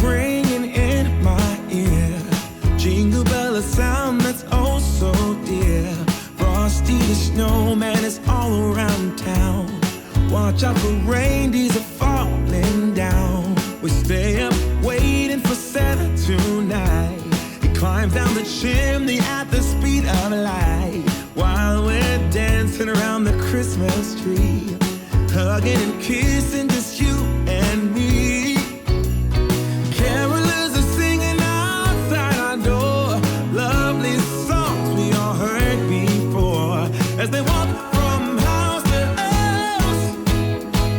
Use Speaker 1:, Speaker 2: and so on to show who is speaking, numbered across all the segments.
Speaker 1: ringing in my ear. Jingle bell, a sound that's oh so dear. Frosty the snowman is all around town. Watch out for reindeers are falling down. We stay up waiting for Santa tonight. He climbs down the chimney at the speed of light, while we're dancing around the Christmas tree, hugging and kissing just you and me. Carolers are singing outside our door, lovely songs we all heard before, as they walk from house to house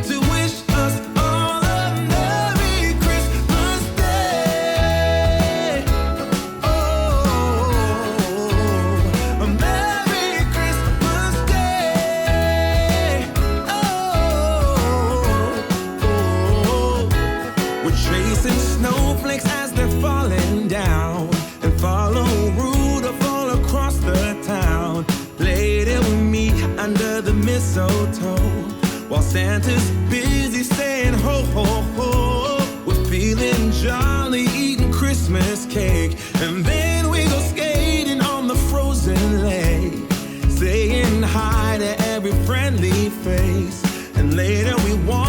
Speaker 1: to wish us all a Merry Christmas Day. Oh, a Merry Christmas Day. Oh, we're chasing snowflakes as they're falling down, and follow Rudolph all across the town. Later we meet under the mistletoe, while Santa's busy saying ho ho ho. We're feeling jolly, eating Christmas cake, and then we go skating on the frozen lake, saying hi to every friendly face. And later we walk